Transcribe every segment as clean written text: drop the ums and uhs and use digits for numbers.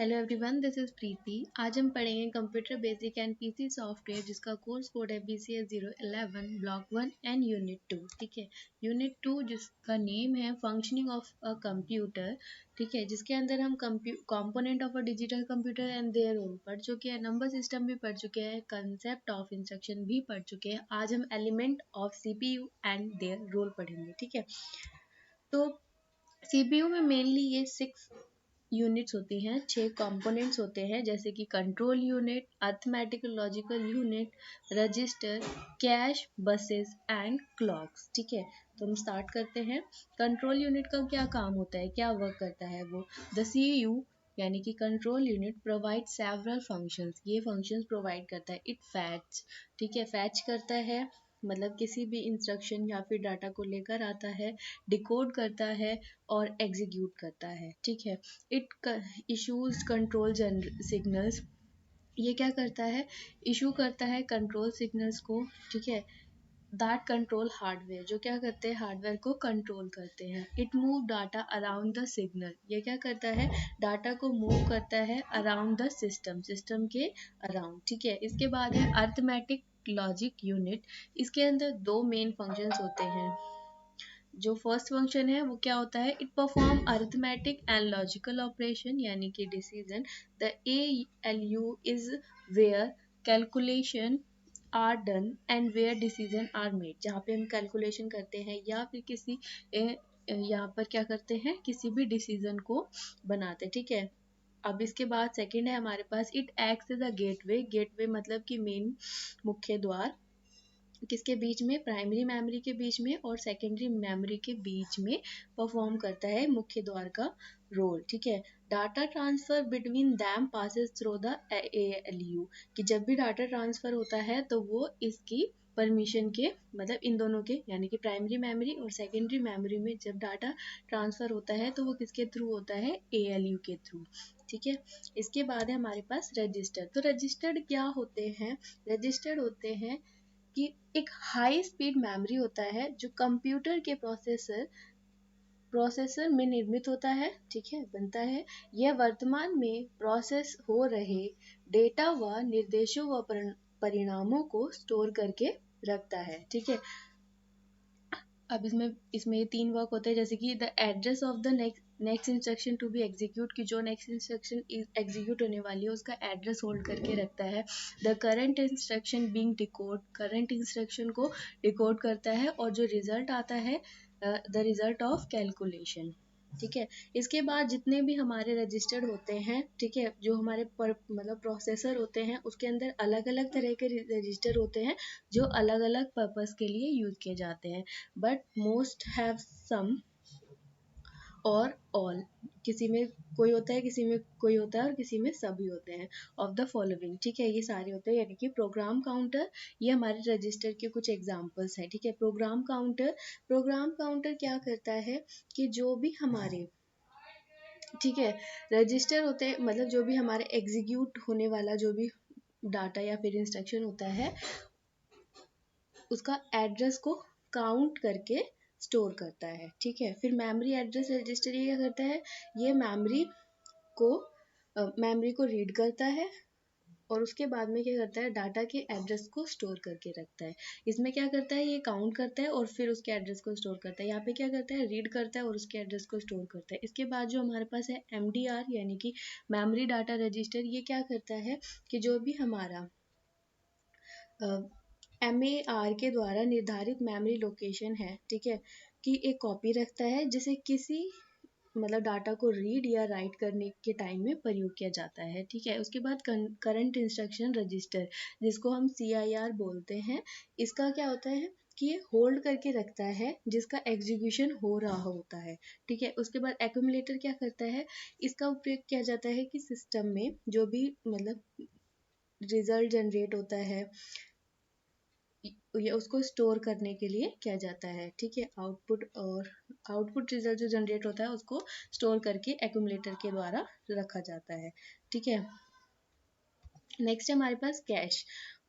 Hello everyone, this is प्रीति। आज हम पढ़ेंगे computer basic and PC software, जिसका कोर्स कोड है BCS 011 ब्लॉक 1 एंड यूनिट 2। ठीक है, यूनिट 2 जिसका नेम है फंक्शनिंग ऑफ अ कंप्यूटर। ठीक है, जिसके अंदर हम component of a digital computer and their role पढ़ चुके हैं, नंबर सिस्टम भी पढ़ चुके हैं, कंसेप्ट ऑफ इंस्ट्रक्शन भी पढ़ चुके हैं। आज हम element of CPU and their role पढ़ेंगे। ठीक है, तो CPU में मेनली ये 6 यूनिट्स होती हैं, 6 कंपोनेंट्स होते हैं, जैसे कि control unit, arithmetical logical unit, register, cash, buses and clocks. ठीक है, तो हम स्टार्ट करते हैं। कंट्रोल यूनिट का क्या काम होता है, क्या वर्क करता है वो? द CPU यानी कि control unit provide several functions, ये फंक्शंस प्रोवाइड करता है। इट फैच, ठीक है, फैच करता है मतलब किसी भी इंस्ट्रक्शन या फिर डाटा को लेकर आता है, डिकोड करता है और एग्जीक्यूट करता है। ठीक है, इट इशूज कंट्रोल सिग्नल्स, ये क्या करता है, इशू करता है कंट्रोल सिग्नल्स को। ठीक है, दैट कंट्रोल हार्डवेयर, जो क्या करते हैं, हार्डवेयर को कंट्रोल करते हैं। It move data around the signal, ये क्या करता है, डाटा को मूव करता है अराउंड द सिस्टम, सिस्टम के अराउंड। ठीक है, इसके बाद है अर्थमेटिक लॉजिक यूनिट। इसके अंदर 2 मेन फंक्शंस होते हैं। जो फर्स्ट फंक्शन है वो क्या होता है, it perform arithmetic and logical operation यानी कि decision. The ALU is where calculation are done and where decision are made, जहाँ पे हम कैलकुलेशन करते हैं या फिर किसी यहाँ पर क्या करते हैं, किसी भी डिसीजन को बनाते। ठीक है, अब इसके बाद सेकंड है हमारे पास, it acts as a gateway. Gateway मतलब कि मेन, मुख्य द्वार, किसके बीच में, प्राइमरी मेमोरी के बीच में और सेकेंडरी मेमोरी के बीच में परफॉर्म करता है मुख्य द्वार का रोल। ठीक है, data transfer between them passes through the ALU, कि जब भी डाटा ट्रांसफर होता है तो वो इसकी परमिशन के, मतलब इन दोनों के यानी कि प्राइमरी मेमोरी और सेकेंडरी मेमोरी में जब डाटा ट्रांसफर होता है तो वो किसके थ्रू होता है, ALU के थ्रू। ठीक है, इसके बाद है हमारे पास रजिस्टर। तो रजिस्टर्ड क्या होते हैं, रजिस्टर्ड होते हैं कि एक हाई स्पीड मेमोरी होता है जो कंप्यूटर के प्रोसेसर में निर्मित होता है। ठीक है, बनता है। यह वर्तमान में प्रोसेस हो रहे डेटा व निर्देशों व परिणामों को स्टोर करके रखता है। ठीक है, अब इसमें ये 3 वर्क होते हैं, जैसे कि the address of the next instruction to be execute, की जो नेक्स्ट इंस्ट्रक्शन एग्जीक्यूट होने वाली है उसका एड्रेस होल्ड करके रखता है। The current instruction being decode, current instruction को डिकोड करता है, और जो रिजल्ट आता है, द रिजल्ट ऑफ कैलकुलेशन। ठीक है, इसके बाद जितने भी हमारे रजिस्टर्ड होते हैं, ठीक है, जो हमारे मतलब प्रोसेसर होते हैं, उसके अंदर अलग अलग तरह के रजिस्टर होते हैं जो अलग अलग पर्पस के लिए यूज किए जाते हैं, बट मोस्ट हैव सम और ऑल, किसी में कोई होता है, किसी में कोई होता है और किसी में सभी होते हैं। ऑफ द फॉलोइंग, ठीक है, ये सारे होते हैं, यानी कि प्रोग्राम काउंटर, ये हमारे रजिस्टर के कुछ एग्जांपल्स हैं। ठीक है, प्रोग्राम काउंटर क्या करता है कि जो भी हमारे, ठीक है, रजिस्टर होते हैं, मतलब जो भी हमारे एग्जीक्यूट होने वाला जो भी डाटा या फिर इंस्ट्रक्शन होता है उसका एड्रेस को काउंट करके स्टोर करता है। ठीक है, फिर मेमोरी एड्रेस रजिस्टर ये क्या करता है, ये मेमोरी को रीड करता है और उसके बाद में क्या करता है, डाटा के एड्रेस को स्टोर करके रखता है। इसमें क्या करता है, ये काउंट करता है और फिर उसके एड्रेस को स्टोर करता है। यहाँ पे क्या करता है, रीड करता है और उसके एड्रेस को स्टोर करता है। इसके बाद जो हमारे पास है MDR यानी कि मेमोरी डाटा रजिस्टर, ये क्या करता है कि जो भी हमारा MAR के द्वारा निर्धारित मेमोरी लोकेशन है, ठीक है, कि एक कॉपी रखता है जिसे किसी मतलब डाटा को रीड या राइट करने के टाइम में प्रयोग किया जाता है। ठीक है, उसके बाद करंट इंस्ट्रक्शन रजिस्टर, जिसको हम CIR बोलते हैं, इसका क्या होता है कि ये होल्ड करके रखता है जिसका एग्जीक्यूशन हो रहा होता है। ठीक है, उसके बाद एक्यूमुलेटर क्या करता है, इसका उपयोग किया जाता है कि सिस्टम में जो भी मतलब रिजल्ट जनरेट होता है या उसको स्टोर करने के लिए किया जाता है। ठीक है, आउटपुट रिजल्ट जो जनरेट होता है उसको स्टोर करके एक्यूमुलेटर के द्वारा रखा जाता है। ठीक है, नेक्स्ट है हमारे पास कैश।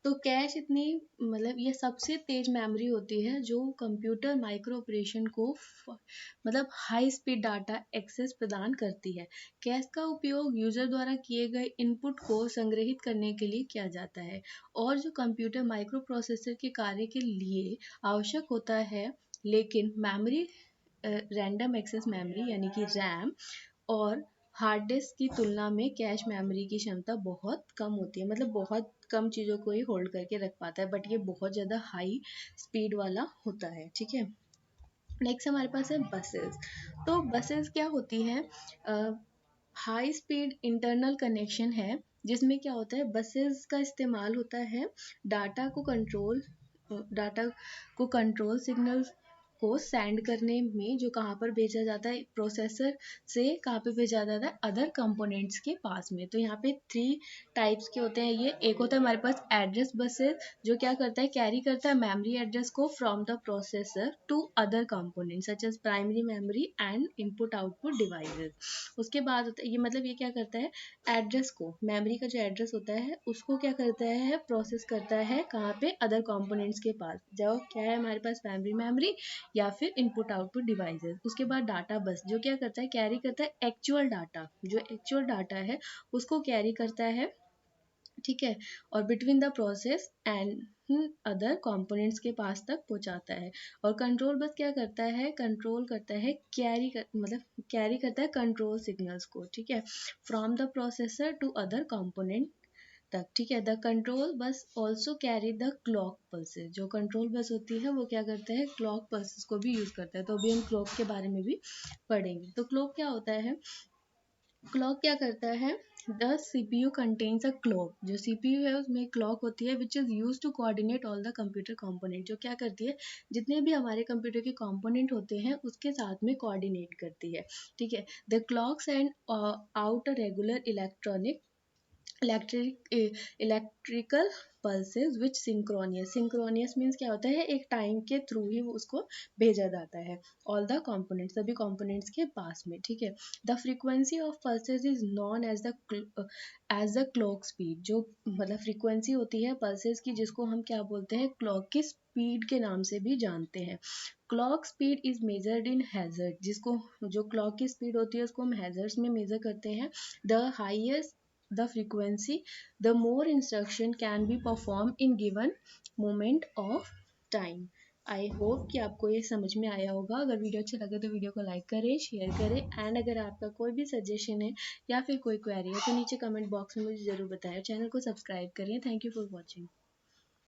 तो कैश इतनी मतलब ये सबसे तेज मेमोरी होती है जो कंप्यूटर माइक्रो ऑपरेशन को मतलब हाई स्पीड डाटा एक्सेस प्रदान करती है। कैश का उपयोग यूजर द्वारा किए गए इनपुट को संग्रहित करने के लिए किया जाता है और जो कंप्यूटर माइक्रो प्रोसेसर के कार्य के लिए आवश्यक होता है, लेकिन मेमोरी रैंडम एक्सेस मेमोरी यानी कि रैम और हार्ड डिस्क की तुलना में कैश मेमोरी की क्षमता बहुत कम होती है, मतलब बहुत कम चीज़ों को ही होल्ड करके रख पाता है, बट ये बहुत ज़्यादा हाई स्पीड वाला होता है। ठीक है, नेक्स्ट हमारे पास है बसेस। तो बसेस क्या होती है, हाई स्पीड इंटरनल कनेक्शन है जिसमें क्या होता है, बसेस का इस्तेमाल होता है डाटा को कंट्रोल सिग्नल को सेंड करने में, जो कहाँ पर भेजा जाता है, प्रोसेसर से कहाँ पे भेजा जाता है, अदर कंपोनेंट्स के पास में। तो यहाँ पे 3 टाइप्स के होते हैं ये। एक होता है हमारे पास एड्रेस बसेस, जो क्या करता है, कैरी करता है मेमोरी एड्रेस को from the processor to other components such as primary memory and input output devices. उसके बाद होता है ये, मतलब ये क्या करता है, एड्रेस को, मेमोरी का जो एड्रेस होता है उसको क्या करता है, प्रोसेस करता है कहाँ पे, अदर कंपोनेंट्स के पास, जो क्या है हमारे पास प्राइमरी मेमोरी या फिर इनपुट आउटपुट डिवाइसेस। उसके बाद डाटा बस, जो क्या करता है, कैरी करता है एक्चुअल डाटा, जो एक्चुअल डाटा है उसको कैरी करता है। ठीक है, और between the process and other components के पास तक पहुंचाता है। और कंट्रोल बस क्या करता है, कंट्रोल करता है, मतलब कैरी करता है कंट्रोल सिग्नल्स को, ठीक है, from the processor to other component तक। ठीक है, the control bus also carry the clock pulses. जो कंट्रोल बस होती है वो क्या करता है, क्लॉक पल्सेस को भी यूज करता है। तो अभी हम क्लॉक के बारे में भी पढ़ेंगे। तो क्लॉक क्या होता है, क्लॉक क्या करता है, the CPU contains a clock. जो CPU है उसमें क्लॉक होती है which is use to coordinate all the computer component. जो क्या करती है, जितने भी हमारे कंप्यूटर के कंपोनेंट होते हैं उसके साथ में कोऑर्डिनेट करती है। ठीक है, the clock send out a regular electrical pulses which synchronous means क्या होता है, एक टाइम के थ्रू ही वो उसको भेजा जाता है ऑल द कंपोनेंट्स, सभी कंपोनेंट्स के पास में। ठीक है, the frequency of pulses is known as the clock speed. जो मतलब फ्रीक्वेंसी होती है पल्सेस की, जिसको हम क्या बोलते हैं, क्लॉक की स्पीड के नाम से भी जानते हैं। Clock speed is measured in hazard, जिसको जो क्लॉक की स्पीड होती है उसको हम हैजर्ड्स में मेजर करते हैं। The highest the frequency, the more instruction can be performed in given moment of time. I hope कि आपको ये समझ में आया होगा। अगर वीडियो अच्छा लगे तो वीडियो को लाइक करें, शेयर करें, एंड अगर आपका कोई भी सजेशन है या फिर कोई क्वेरी है तो नीचे कमेंट बॉक्स में मुझे ज़रूर बताएं। चैनल को सब्सक्राइब करें। Thank you for watching.